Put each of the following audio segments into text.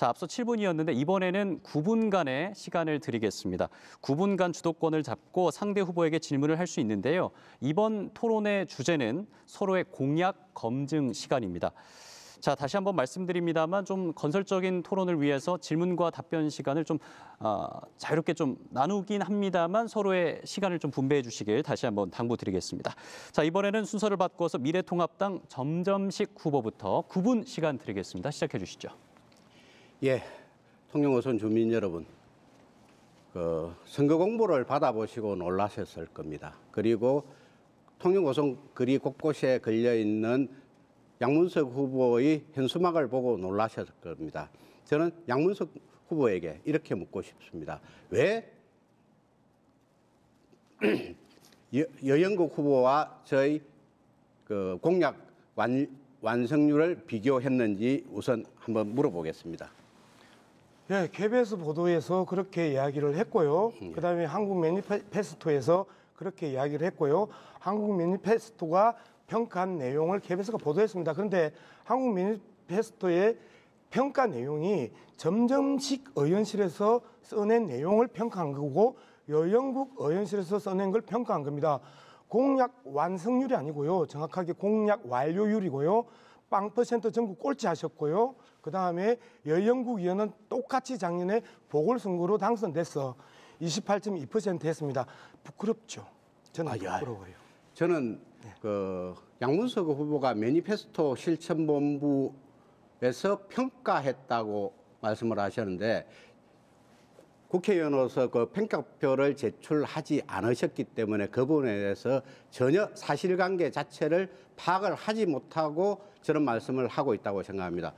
자, 앞서 7분이었는데 이번에는 9분간의 시간을 드리겠습니다. 9분간 주도권을 잡고 상대 후보에게 질문을 할 수 있는데요. 이번 토론의 주제는 서로의 공약 검증 시간입니다. 자, 다시 한번 말씀드립니다만 좀 건설적인 토론을 위해서 질문과 답변 시간을 좀 자유롭게 좀 나누긴 합니다만 서로의 시간을 좀 분배해 주시길 다시 한번 당부드리겠습니다. 자, 이번에는 순서를 바꿔서 미래통합당 점점식 후보부터 9분 시간 드리겠습니다. 시작해 주시죠. 예, 통영어선 주민 여러분, 선거 공보를 받아보시고 놀라셨을 겁니다. 그리고 통영어선 거리 곳곳에 걸려있는 양문석 후보의 현수막을 보고 놀라셨을 겁니다. 저는 양문석 후보에게 이렇게 묻고 싶습니다. 왜 여영국 후보와 저희 공약 완성률을 비교했는지 우선 한번 물어보겠습니다. 네, KBS 보도에서 그렇게 이야기를 했고요. 그다음에 한국 매니페스토에서 그렇게 이야기를 했고요. 한국 매니페스토가 평가한 내용을 KBS가 보도했습니다. 그런데 한국 매니페스토의 평가 내용이 점점식 의원실에서 써낸 내용을 평가한 거고 여영국 의원실에서 써낸 걸 평가한 겁니다. 공약 완성률이 아니고요. 정확하게 공약 완료율이고요. 빵 퍼센트 전국 꼴찌 하셨고요. 그다음에 여영국 의원은 똑같이 작년에 보궐선거로 당선돼서 28.2% 했습니다. 부끄럽죠. 저는 부끄러워요. 저는 양문석 후보가 매니페스토 실천본부에서 평가했다고 말씀을 하셨는데 국회의원으로서 그 평가표를 제출하지 않으셨기 때문에 그 부분에 대해서 전혀 사실관계 자체를 파악을 하지 못하고 저런 말씀을 하고 있다고 생각합니다.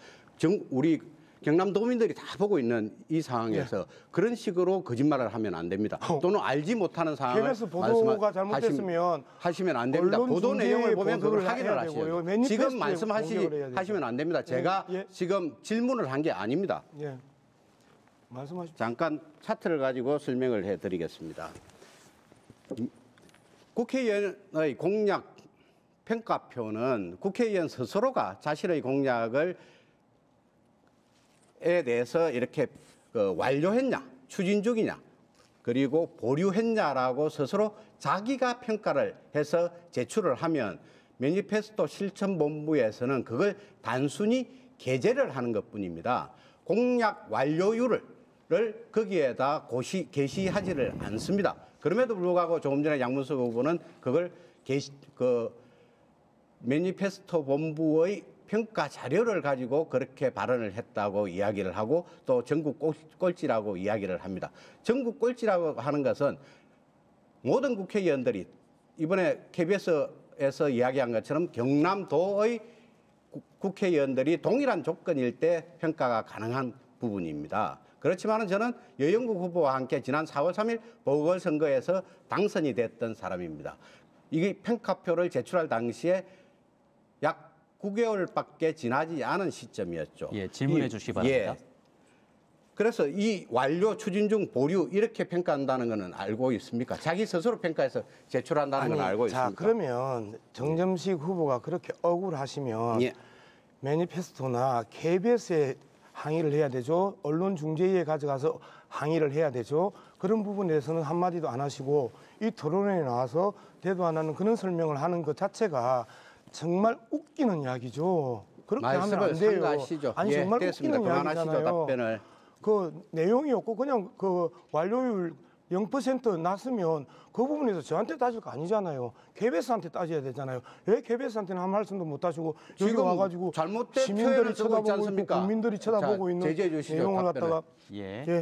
우리 경남도민들이 다 보고 있는 이 상황에서 그런 식으로 거짓말을 하면 안 됩니다. 또는 알지 못하는 상황을 KBS 보도가 잘못됐으면 하시면 안 됩니다. 보도 내용을 보면 그걸 확인을 하셔야 돼요. 지금 말씀하시면 안 됩니다. 제가 지금 질문을 한 게 아닙니다. 말씀하십시오. 잠깐 차트를 가지고 설명을 해드리겠습니다. 국회의원의 공약 평가표는 국회의원 스스로가 자신의 공약을 에 대해서 이렇게 완료했냐, 추진 중이냐, 그리고 보류했냐라고 스스로 자기가 평가를 해서 제출을 하면 매니페스토 실천본부에서는 그걸 단순히 게재를 하는 것뿐입니다. 공약 완료율을 거기에다 게시하지를 않습니다. 그럼에도 불구하고 조금 전에 양문석 후보는 그걸 매니페스토 본부의 평가 자료를 가지고 그렇게 발언을 했다고 이야기를 하고 또 전국 꼴찌라고 이야기를 합니다. 전국 꼴찌라고 하는 것은 모든 국회의원들이 이번에 KBS에서 이야기한 것처럼 경남도의 국회의원들이 동일한 조건일 때 평가가 가능한 부분입니다. 그렇지만 저는 여영국 후보와 함께 지난 4월 3일 보궐선거에서 당선이 됐던 사람입니다. 이게 평가표를 제출할 당시에 약 9개월밖에 지나지 않은 시점이었죠. 예, 질문해 주시기 바랍니다. 그래서 이 완료, 추진 중, 보류 이렇게 평가한다는 것은 알고 있습니까? 자기 스스로 평가해서 제출한다는 건 알고 있습니까? 자, 그러면 정점식 후보가 그렇게 억울하시면 매니페스토나 KBS에 항의를 해야 되죠. 언론중재위에 가져가서 항의를 해야 되죠. 그런 부분에 대해서는 한마디도 안 하시고 이 토론회에 나와서 대도 안 하는 그런 설명을 하는 것 자체가 정말 웃기는 이야기죠. 그렇게 하면 안 돼요. 삼가하시죠. 아니 정말 웃기는 이야기잖아요. 답변을. 그 내용이 없고 그냥 그 완료율 0% 났으면 그 부분에서 저한테 따질 거 아니잖아요. KBS한테 따져야 되잖아요. 왜 KBS한테는 한 말씀도 못 하시고 여기 와가지고 시민들이 쳐다보고 있고 국민들이 쳐다보고 있는 내용을 갖다가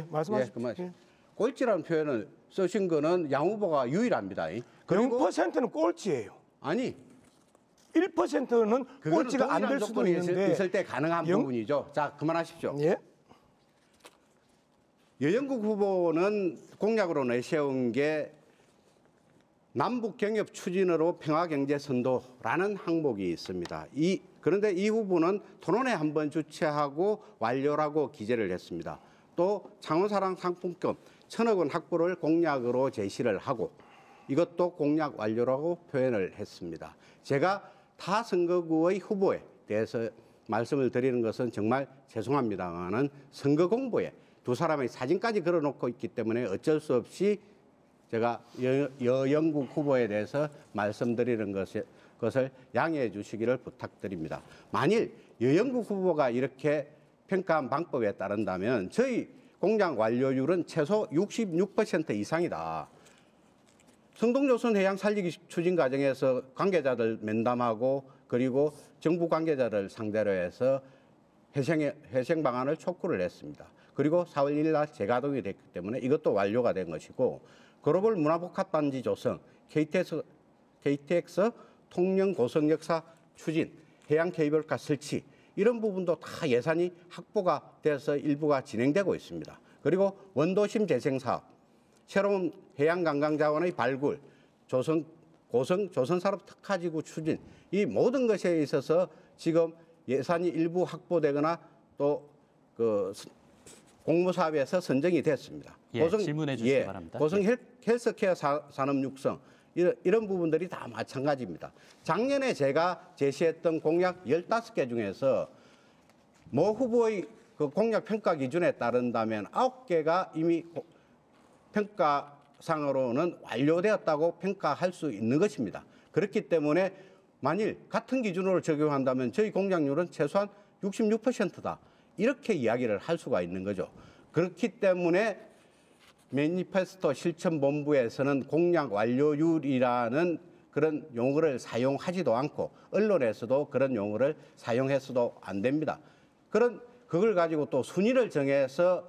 말씀하십시오. 꼴찌라는 표현을 쓰신 거는 양 후보가 유일합니다. 0%는 꼴찌예요. 아니. 1%는 꼴찌가 안 될 수도 있는데 있을 때 가능한 부분이죠. 자, 그만하십시오. 여영국 후보는 공약으로 내세운 게 남북 경협 추진으로 평화경제 선도라는 항목이 있습니다. 그런데 이 후보는 토론회 한번 주최하고 완료라고 기재를 했습니다. 또 창원사랑 상품권 1,000억 원 확보를 공약으로 제시를 하고 이것도 공약 완료라고 표현을 했습니다. 제가 타 선거구의 후보에 대해서 말씀을 드리는 것은 정말 죄송합니다만은 선거 공보에 두 사람의 사진까지 걸어놓고 있기 때문에 어쩔 수 없이 제가 여영국 후보에 대해서 말씀드리는 것을 양해해 주시기를 부탁드립니다. 만일 여영국 후보가 이렇게 평가한 방법에 따른다면 저희 공약 완료율은 최소 66% 이상이다. 성동조선 해양 살리기 추진 과정에서 관계자들 면담하고 그리고 정부 관계자를 상대로 해서 회생 방안을 촉구를 했습니다. 그리고 4월 1일 날 재가동이 됐기 때문에 이것도 완료가 된 것이고 글로벌 문화복합단지 조성, KTX 통영 고성역사 추진, 해양 케이블카 설치 이런 부분도 다 예산이 확보가 돼서 일부가 진행되고 있습니다. 그리고 원도심 재생 사업, 새로운 해양 관광 자원의 발굴, 고성 조선산업 특화지구 추진 이 모든 것에 있어서 지금 예산이 일부 확보되거나 또 그 공모사업에서 선정이 됐습니다. 예, 질문해 주시기 바랍니다. 고성 헬스케어 산업 육성 이런 부분들이 다 마찬가지입니다. 작년에 제가 제시했던 공약 15개 중에서 모 후보의 그 공약 평가 기준에 따른다면 9개가 이미 평가상으로는 완료되었다고 평가할 수 있는 것입니다. 그렇기 때문에 만일 같은 기준으로 적용한다면 저희 공약률은 최소한 66%다. 이렇게 이야기를 할 수가 있는 거죠. 그렇기 때문에 매니페스토 실천본부에서는 공약 완료율이라는 그런 용어를 사용하지도 않고 언론에서도 그런 용어를 사용해서도 안 됩니다. 그걸 가지고 또 순위를 정해서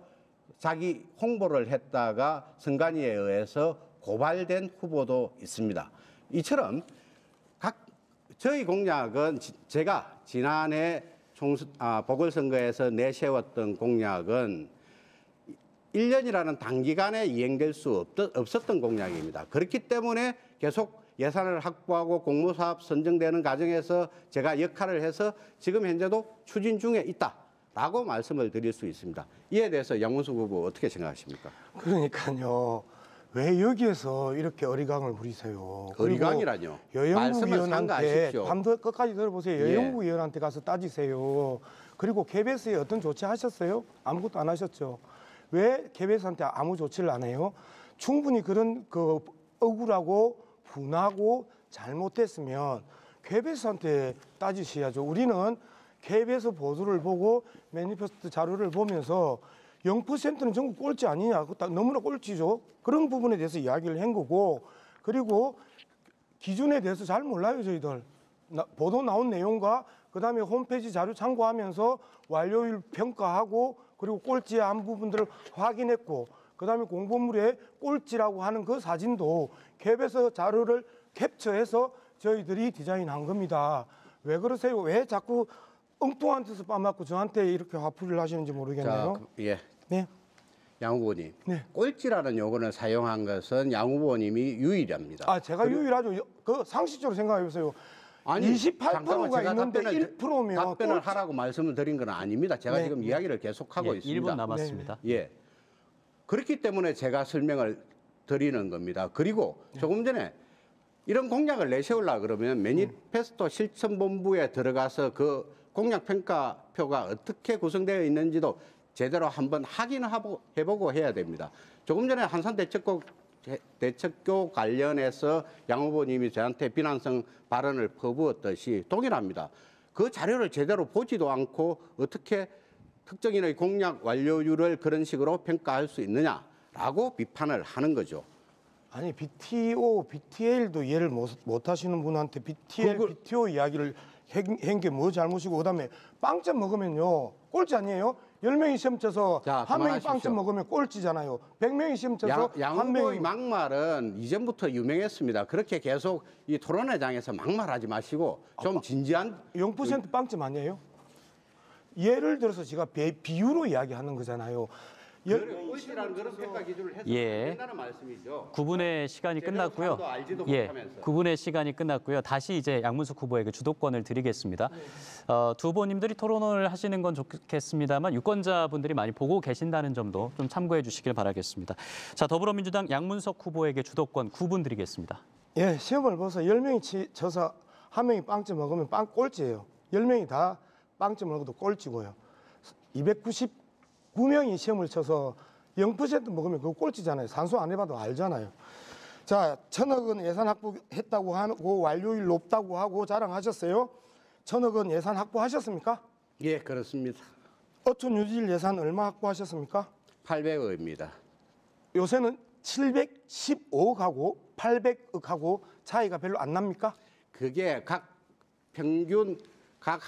자기 홍보를 했다가 선관위에 의해서 고발된 후보도 있습니다. 이처럼 저희 공약은 제가 지난해 보궐선거에서 내세웠던 공약은 1년이라는 단기간에 이행될 수 없었던 공약입니다. 그렇기 때문에 계속 예산을 확보하고 공모사업 선정되는 과정에서 제가 역할을 해서 지금 현재도 추진 중에 있다라고 말씀을 드릴 수 있습니다. 이에 대해서 양문숙 후보 어떻게 생각하십니까? 그러니까요. 왜 여기에서 이렇게 어리광을 부리세요? 어리광이라뇨. 여영국 의원한테 삼가하십시오. 밤도 끝까지 들어보세요. 예. 여영국 의원한테 가서 따지세요. 그리고 KBS에 어떤 조치 하셨어요? 아무것도 안 하셨죠. 왜 KBS한테 아무 조치를 안 해요? 충분히 그런 그 억울하고 분하고 잘못됐으면 KBS한테 따지셔야죠. 우리는 KBS 보도를 보고 매니페스토 자료를 보면서 0%는 전국 꼴찌 아니냐. 너무나 꼴찌죠. 그런 부분에 대해서 이야기를 한 거고 그리고 기준에 대해서 잘 몰라요. 저희들. 보도 나온 내용과 그다음에 홈페이지 자료 참고하면서 완료율 평가하고 그리고 꼴찌의 한 부분들을 확인했고 그다음에 공보물에 꼴찌라고 하는 그 사진도 KBS 자료를 캡처해서 저희들이 디자인한 겁니다. 왜 그러세요? 왜 자꾸 엉뚱한 뜻을 빠맞고 저한테 이렇게 화풀이를 하시는지 모르겠네요. 예. 네. 양 후보님, 네. 꼴찌라는 용어를 사용한 것은 양 후보님이 유일합니다. 아, 제가 유일하죠. 그 상식적으로 생각해 보세요. 아니, 28%가 있는데 1%면 답변을 하라고 말씀을 드린 건 아닙니다. 제가 네. 지금 이야기를 계속하고 예, 있습니다. 1분 남았습니다. 예. 그렇기 때문에 제가 설명을 드리는 겁니다. 그리고 조금 전에 이런 공약을 내세우려고 그러면 매니페스토 실천본부에 들어가서 그 공약 평가표가 어떻게 구성되어 있는지도 제대로 한번 확인해보고 해야 됩니다. 조금 전에 한산대책교 관련해서 양 후보님이 저한테 비난성 발언을 퍼부었듯이 동일합니다. 그 자료를 제대로 보지도 않고 어떻게 특정인의 공약 완료율을 그런 식으로 평가할 수 있느냐라고 비판을 하는 거죠. 아니 BTO, BTL도 이해를 못 하시는 분한테 BTL, BTO 이야기를 한 게 뭐 잘못이고 그다음에 빵점 먹으면요 꼴찌 아니에요? 10명이 시험 쳐서 한 명이 빵점 먹으면 꼴찌잖아요. 100명이 시험 쳐서 양 한 후보의 명이 막말은 이전부터 유명했습니다. 그렇게 계속 이 토론회장에서 막말하지 마시고 좀 진지한 0% 빵점 아니에요? 예를 들어서 제가 비유로 이야기하는 거잖아요. 꼴찌라는 그런 평가 기준을 해서 예. 된다는 말씀이죠. 9분의 시간이 끝났고요. 제대로 알지도 예, 못하면서. 9분의 시간이 끝났고요. 다시 이제 양문숙 후보에게 주도권을 드리겠습니다. 두 후보님들이 토론을 하시는 건 좋겠습니다만 유권자분들이 많이 보고 계신다는 점도 좀 참고해 주시길 바라겠습니다. 자, 더불어민주당 양문석 후보에게 주도권 9분 드리겠습니다. 예, 시험을 봐서 10명이 쳐서 한 명이 빵점 먹으면 빵 꼴찌예요. 10명이 다 빵점을 얻어도 꼴찌고요. 299명이 시험을 쳐서 0% 먹으면 그거 꼴찌잖아요. 산수 안 해봐도 알잖아요. 자, 1,000억 원 예산 확보했다고 하고 완료율 높다고 하고 자랑하셨어요. 1,000억 원 예산 확보하셨습니까? 예, 그렇습니다. 어촌 유지일 예산 얼마 확보하셨습니까? 800억입니다. 요새는 715억하고 800억하고 차이가 별로 안 납니까? 그게 각 평균 각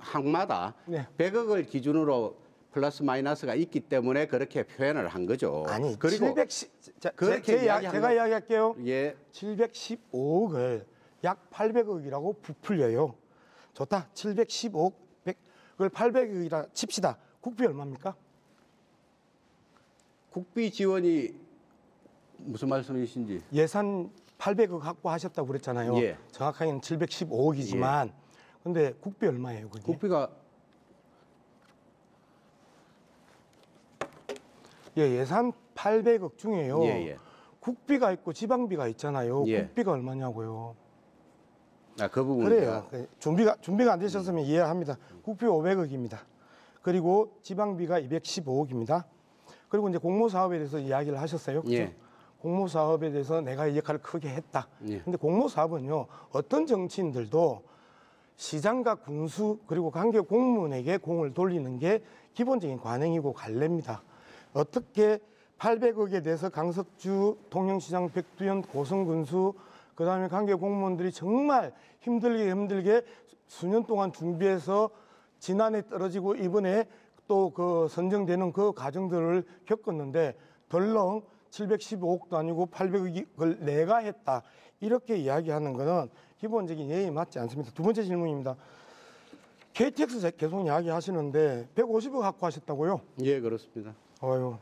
항마다 네. 100억을 기준으로 플러스 마이너스가 있기 때문에 그렇게 표현을 한 거죠. 아니, 그리고 710, 자, 그렇게 제가 이야기하는 이야기할게요. 예, 715억을 약 800억이라고 부풀려요. 좋다. 715억, 100을 800억이라 칩시다. 국비 얼마입니까? 국비 지원이 무슨 말씀이신지. 예산 800억 확보하셨다고 그랬잖아요. 예. 정확하게는 715억이지만 근데 국비 얼마예요, 그게? 국비가 예, 예산 800억 중에요. 예, 예. 국비가 있고 지방비가 있잖아요. 예. 국비가 얼마냐고요. 그 부분 그래요. 준비가 안 되셨으면 이해합니다. 국비 500억입니다. 그리고 지방비가 215억입니다. 그리고 이제 공모 사업에 대해서 이야기를 하셨어요. 그렇죠? 예. 공모 사업에 대해서 내가 이 역할을 크게 했다. 예. 근데 공모 사업은요. 어떤 정치인들도 시장과 군수 그리고 관계 공무원에게 공을 돌리는 게 기본적인 관행이고 관례입니다. 어떻게 800억에 대해서 강석주, 통영시장 백두현, 고성군수 그다음에 관계 공무원들이 정말 힘들게 수년 동안 준비해서 지난해 떨어지고 이번에 또 그 선정되는 그 과정들을 겪었는데 덜렁 715억도 아니고 800억을 내가 했다. 이렇게 이야기하는 것은 기본적인 예의에 맞지 않습니다. 두 번째 질문입니다. KTX 계속 이야기하시는데 150억 확보하셨다고요? 예, 그렇습니다. 어휴,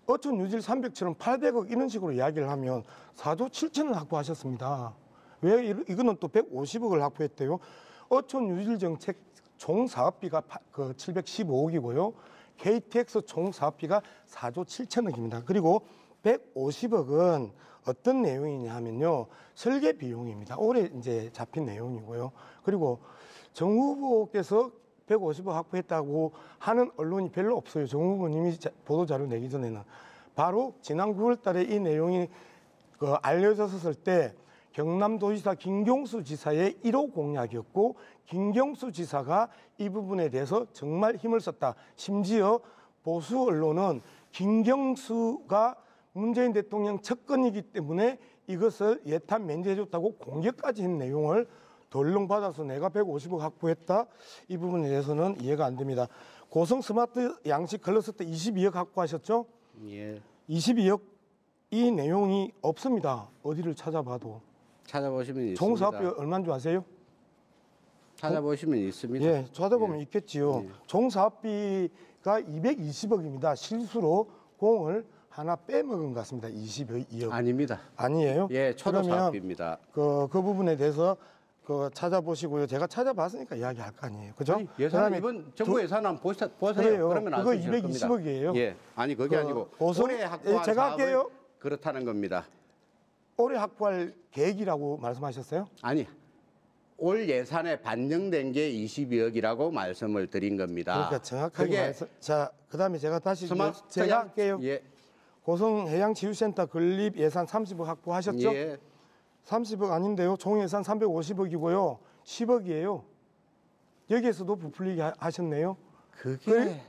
어촌 유질 300처럼 800억 이런 식으로 이야기를 하면 4조 7천을 확보하셨습니다. 왜 이거는 또 150억을 확보했대요? 어촌 유질 정책 총 사업비가 715억이고요. KTX 총 사업비가 4조 7천억입니다. 그리고 150억은 어떤 내용이냐 하면요. 설계 비용입니다. 올해 이제 잡힌 내용이고요. 그리고 정 후보께서 150억 확보했다고 하는 언론이 별로 없어요. 정 후보님이 보도자료 내기 전에는. 바로 지난 9월 달에 이 내용이 알려졌을 때 경남도지사 김경수 지사의 1호 공약이었고 김경수 지사가 이 부분에 대해서 정말 힘을 썼다. 심지어 보수 언론은 김경수가 문재인 대통령 측근이기 때문에 이것을 예탄 면제해줬다고 공격까지 한 내용을 덜렁받아서 내가 150억 확보했다. 이 부분에 대해서는 이해가 안 됩니다. 고성 스마트 양식 클러스터 22억 확보하셨죠? 예. 22억 이 내용이 없습니다. 어디를 찾아봐도. 찾아보시면 있습니다. 총 사업비 얼마인 줄 아세요? 찾아보시면 있습니다. 예, 찾아보면 예. 있겠지요. 예. 총 사업비가 220억입니다. 실수로 공을 하나 빼먹은 것 같습니다. 22억. 아닙니다. 아니에요? 예, 초도 그러면 사업비입니다. 그 부분에 대해서 찾아보시고요. 제가 찾아봤으니까 이야기할 거 아니에요. 그죠? 아니, 예산 그다음에 이번 정부 예산 한번 보세요. 그래요. 그러면 그거 알 수 있을 겁니다. 220억이에요. 예, 아니 그게 아니고 올해 확보한 제가 사업을 할게요. 그렇다는 겁니다. 올해 확보할 계획이라고 말씀하셨어요? 아니, 올 예산에 반영된 게 22억이라고 말씀을 드린 겁니다. 그러니까 정확하게 그게 말씀. 자, 그다음에 제가 다시 스마트 제가 할게요. 예, 고성해양치유센터 건립 예산 30억 확보하셨죠? 예. 30억 아닌데요. 총 예산 350억이고요. 10억이에요. 여기에서도 부풀리게 하셨네요. 그게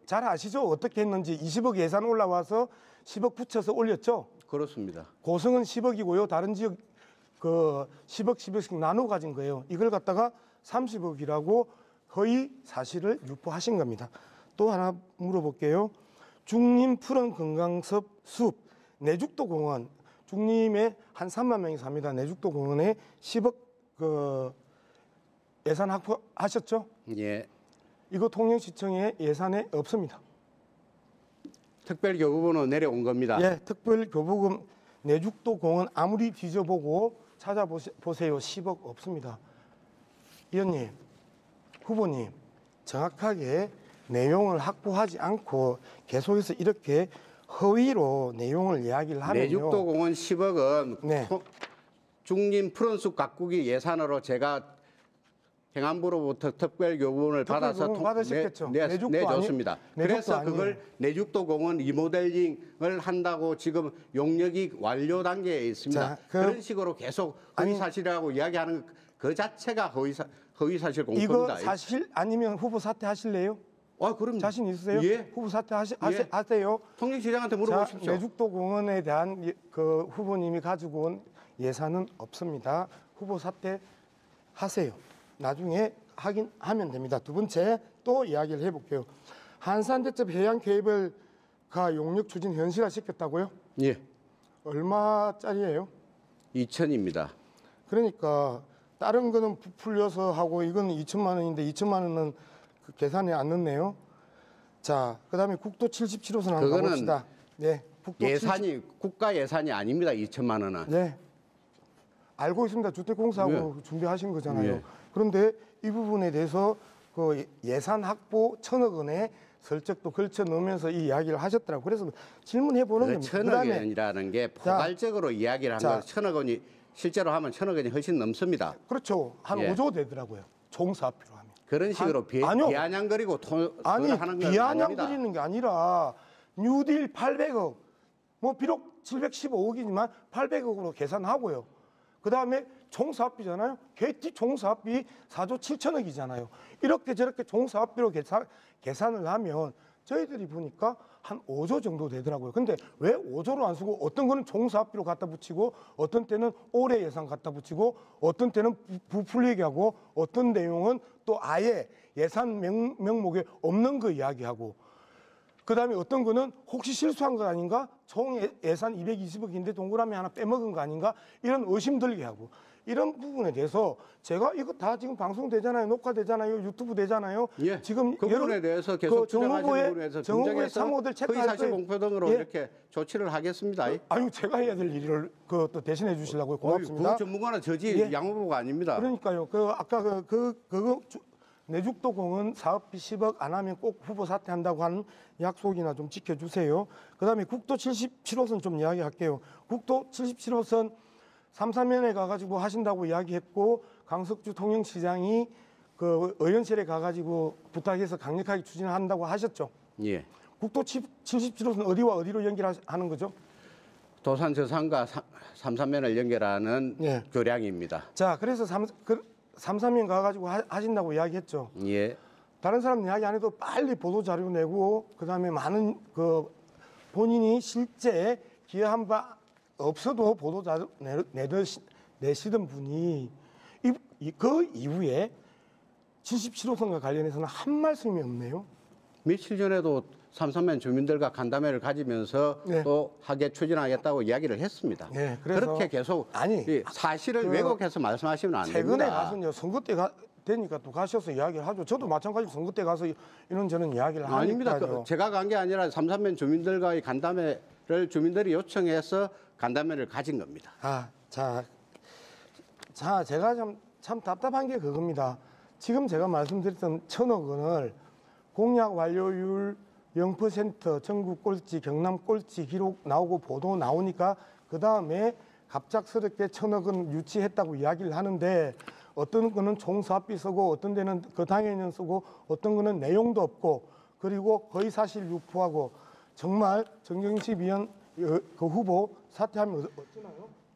잘 아시죠? 어떻게 했는지 20억 예산 올라와서 10억 붙여서 올렸죠? 그렇습니다. 고성은 10억이고요. 다른 지역 10억씩 나눠 가진 거예요. 이걸 갖다가 30억이라고 거의 사실을 유포하신 겁니다. 또 하나 물어볼게요. 중림 푸른 건강섭 숲 내죽도 공원 중림에 한 3만 명이 삽니다. 내죽도 공원에 10억 예산 확보하셨죠? 예. 이거 통영시청에 예산에 없습니다. 특별교부분으로 내려온 겁니다. 예, 특별교부금 내죽도 공원 아무리 뒤져보고 찾아보세요. 10억 없습니다. 의원님, 후보님 정확하게 내용을 확보하지 않고 계속해서 이렇게 허위로 내용을 이야기를 하면요. 내죽도 공원 10억은 네. 중림 푸른숲 가꾸기 예산으로 제가 행안부로부터 특별 교부문을 받아서 받으셨겠죠. 내줬습니다. 그래서 그걸 아니에요. 내죽도 공원 리모델링을 한다고 지금 용역이 완료 단계에 있습니다. 자, 그런 식으로 계속 허위사실이라고 이야기하는 그 자체가 허위사실 공표입니다. 이거 사실 아니면 후보 사퇴하실래요? 그럼 자신 있으세요? 예. 후보 사퇴하세요? 통일시장한테 자, 물어보십시오. 내죽도 공원에 대한 그 후보님이 가지고 온 예산은 없습니다. 후보 사퇴하세요. 나중에 하면 됩니다. 두 번째 또 이야기를 해볼게요. 한산대첩 해양 케이블카 용역 추진 현실화 시켰다고요? 예, 얼마짜리예요? 2천입니다. 그러니까 다른 거는 부풀려서 하고 이건 2천만 원인데 2천만 원은 그 계산에 안 넣네요. 자, 그다음에 국도 77호선 한번 그거는 가봅시다. 네, 국도 예산이 국가 예산이 아닙니다. 2천만 원은. 네, 알고 있습니다. 주택공사하고 준비하신 거잖아요. 예. 그런데 이 부분에 대해서 그 예산 확보 1,000억 원에 슬쩍 또 걸쳐 넣으면서 이 이야기를 하셨더라고요. 그래서 질문해 보는 겁니다. 1,000억 원이라는 게 포괄적으로 이야기를 한 거. 1,000억 원이 실제로 하면 1,000억 원이 훨씬 넘습니다. 그렇죠. 한 예. 5조 되더라고요. 총사업비로 하면. 그런 식으로 아니요. 비아냥거리고 아니 하는 건 비아냥 아닙니다. 드리는 게 아니라 뉴딜 800억 뭐 비록 715억이지만 800억으로 계산하고요. 그다음에 총사업비잖아요. KT 총사업비 4조 7천억이잖아요. 이렇게 저렇게 총사업비로 계산을 하면 저희들이 보니까 한 5조 정도 되더라고요. 근데 왜 5조로 안 쓰고 어떤 거는 총사업비로 갖다 붙이고 어떤 때는 올해 예산 갖다 붙이고 어떤 때는 부풀리게 하고 어떤 내용은 또 아예 예산 명목에 없는 거 이야기하고 그다음에 어떤 거는 혹시 실수한 거 아닌가? 총 예산 220억인데 동그라미 하나 빼먹은 거 아닌가? 이런 의심 들게 하고 이런 부분에 대해서 제가 이거 다 지금 방송되잖아요. 녹화되잖아요. 유튜브 되잖아요. 예, 지금 그 부분에 대해서 계속 주장하시는 부분에서 정후보의 참모들 체크할 사실 거예요. 공표 등으로 예. 이렇게 조치를 하겠습니다. 아유 제가 해야 될 일을 또 대신해 주시려고 고맙습니다. 그 전문가는 저지 예. 양후보가 아닙니다. 그러니까요. 아까 그거 내죽도공은 사업비 10억 안 하면 꼭 후보 사퇴한다고 하는 약속이나 좀 지켜주세요. 그다음에 국도 77호선 좀 이야기할게요. 국도 77호선 3사면에 가가지고 하신다고 이야기했고 강석주 통영시장이 그 의원실에 가가지고 부탁해서 강력하게 추진한다고 하셨죠. 예. 국도 77호선 어디와 어디로 연결하는 거죠? 도산 저산과 삼산면을 연결하는 예. 교량입니다. 자, 그래서 3사면 가가지고 하신다고 이야기했죠. 예. 다른 사람 이야기 안 해도 빨리 보도 자료 내고 그다음에 많은 그 본인이 실제 기여한 바 없어도 보도 자료 내시던 분이 그 이후에 77호선과 관련해서는 한 말씀이 없네요. 며칠 전에도 삼산면 주민들과 간담회를 가지면서 네. 또 하게 추진하겠다고 이야기를 했습니다. 네, 그래서 그렇게 계속 아니, 이 사실을 그 왜곡해서 말씀하시면 안 최근에 됩니다. 가서요 선거 때 되니까 또 가셔서 이야기를 하죠. 저도 마찬가지로 선거 때 가서 이런저런 이야기를 아닙니다. 하니까요. 제가 간 게 아니라 삼산면 주민들과의 간담회를 주민들이 요청해서 간담회를 가진 겁니다. 자, 제가 참 답답한 게 그겁니다. 지금 제가 말씀드렸던 1,000억 원을 공약 완료율 0% 전국 꼴찌, 경남 꼴찌 기록 나오고 보도 나오니까 그 다음에 갑작스럽게 1,000억 원 유치했다고 이야기를 하는데 어떤 거는 총사업비 쓰고 어떤 데는 그 당해년 쓰고 어떤 거는 내용도 없고 그리고 허위사실 유포하고 정말 정경식 위원 그 후보 사퇴하면 어쩌나요?